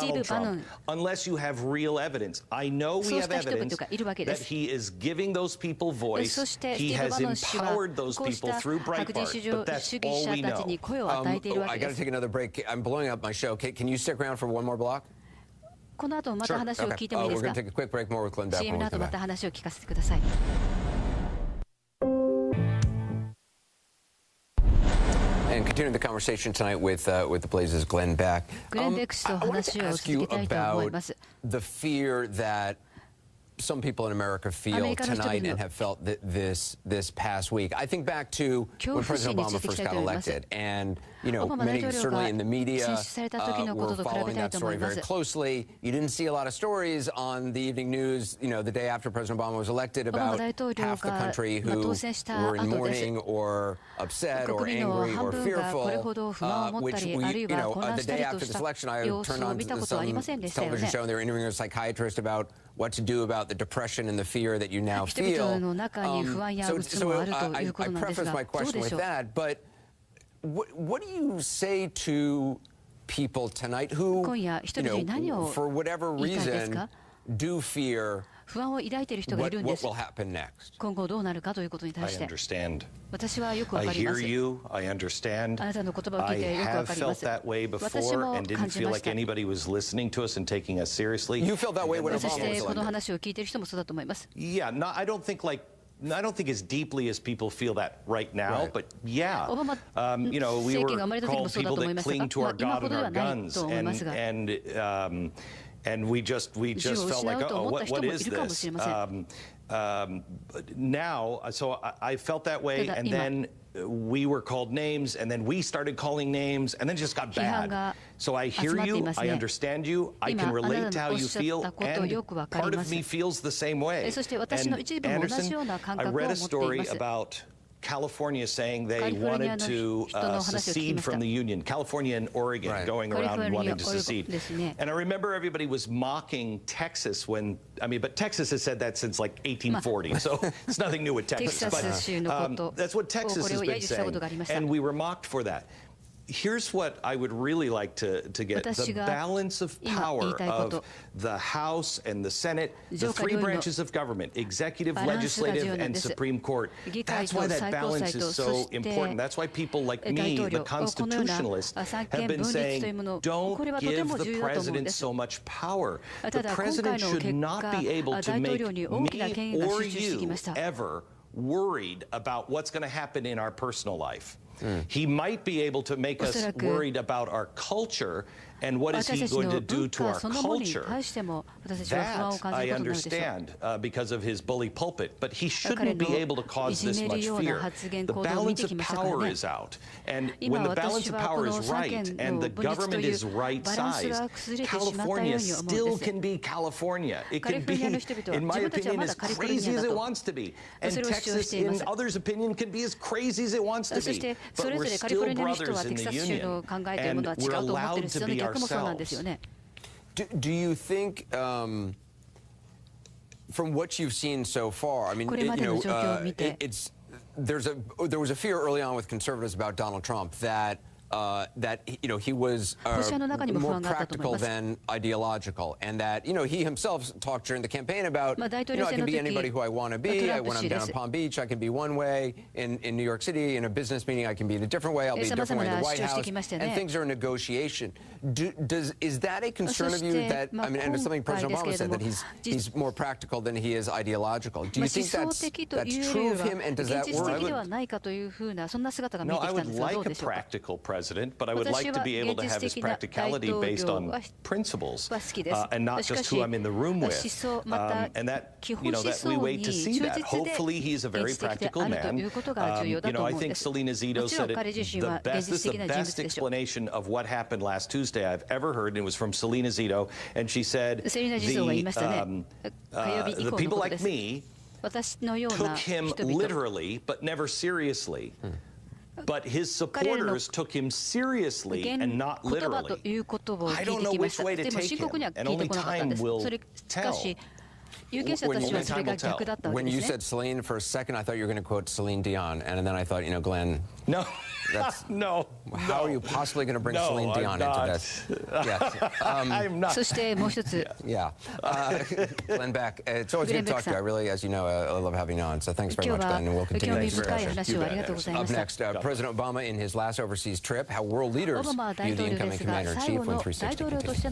Donald Trump unless you have real evidence. I know we have evidence that he is giving those people voice. He has empowered those people through Breitbart, but that's all we know. I got to take another break. I'm blowing up my show. Can you stick around for one more block? この後また話を聞いてもいいです We're か going to take a quick break. More with Glenn Beck. CM の後また話を聞かせてください And continuing the conversation tonight with the Blaze's Glenn Beck. Glenn Beck 氏と話を続けたいと思います the fear that some people in America feel tonight and have felt this past week. I think back to when President Obama first got elected, and many certainly in the media were following that story very closely. You didn't see a lot of stories on the evening news, the day after President Obama was elected, about half the country who were in mourning or upset or angry or fearful, which the day after this election, I turned on some television show and they were interviewing a psychiatrist about what to do about the depression and the fear that you now feel. So I preface my question with that, but what do you say to people tonight who, for whatever reason, do fear what will happen next? I understand. I hear you. I understand. I have felt that way before and didn't feel like anybody was listening to us and taking us seriously. You felt that way when Obama was elected. Yeah, I don't think as deeply as people feel that right now, right. But yeah, we were called people that cling to our God and our guns, and we just felt like, oh, what is this? Now, so I felt that way, and then we were called names, and then we started calling names, and then it just got bad. So I hear you, I understand you, I can relate to how you feel, and part of me feels the same way. And Anderson, I read a story about California saying they wanted to secede from the Union. California and Oregon going around wanting to secede. And I remember everybody was mocking Texas but Texas has said that since like 1840, so it's nothing new with Texas. But that's what Texas has been saying, and we were mocked for that. Here's what I would really like to get: the balance of power of the House and the Senate, the three branches of government, executive, legislative, and Supreme Court. That's why that balance is so important. That's why people like me, the constitutionalist, have been saying, don't give the president so much power. The president should not be able to make me or you ever worried about what's going to happen in our personal life. He might be able to make us worried about our culture and what is he going to do to our culture. That I understand because of his bully pulpit, but he shouldn't be able to cause this much fear. The balance of power is out, and when the balance of power is right and the government is right-sized, California still can be California. It can be, in my opinion, as crazy as it wants to be, and Texas, in others' opinion, can be as crazy as it wants to be. But we're still brothers in the union, and we're allowed to be ourselves. Do you think, from what you've seen so far, I mean, there was a fear early on with conservatives about Donald Trump that he was more practical than ideological, and that he himself talked during the campaign about I can be anybody who I want to be. When I'm down in Palm Beach, I can be one way. In New York City, in a business meeting, I can be in a different way. I'll be a different way in the White House, and things are in negotiation. Is that a concern of you? That and it's something President Obama said, that he's more practical than he is ideological. Do you think that's true of him, and does that work? No, I would like a practical president, but I would like to be able to have his practicality based on principles and not just who I'm in the room with. And that we wait to see that. Hopefully, he's a very practical man. I think Selena Zito said it the best. This is the best explanation of what happened last Tuesday I've ever heard, and it was from Selena Zito, and she said the people like me took him literally, but never seriously. But his supporters took him seriously and not literally. I don't know which way to take him, and only time will tell. When you said Celine for a second, I thought you were going to quote Celine Dion, and then I thought, Glenn. No. No. How are you possibly going to bring Celine Dion into this? Yes. I'm not. Yeah. Glenn Beck, it's always good to talk to you. I really, as you know, I love having you on. So thanks very much, Glenn, and we'll continue this discussion. Up next, President Obama in his last overseas trip, how world leaders view the incoming commander-in-chief when 360 continues.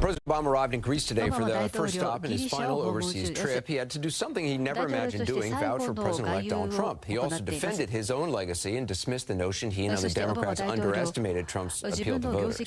President Obama arrived in Greece today for the first stop in his final overseas trip. He had to do something he never imagined doing, vouch for President-elect Donald Trump. He also defended his own legacy and dismissed the notion he and other Democrats underestimated Trump's appeal to voters.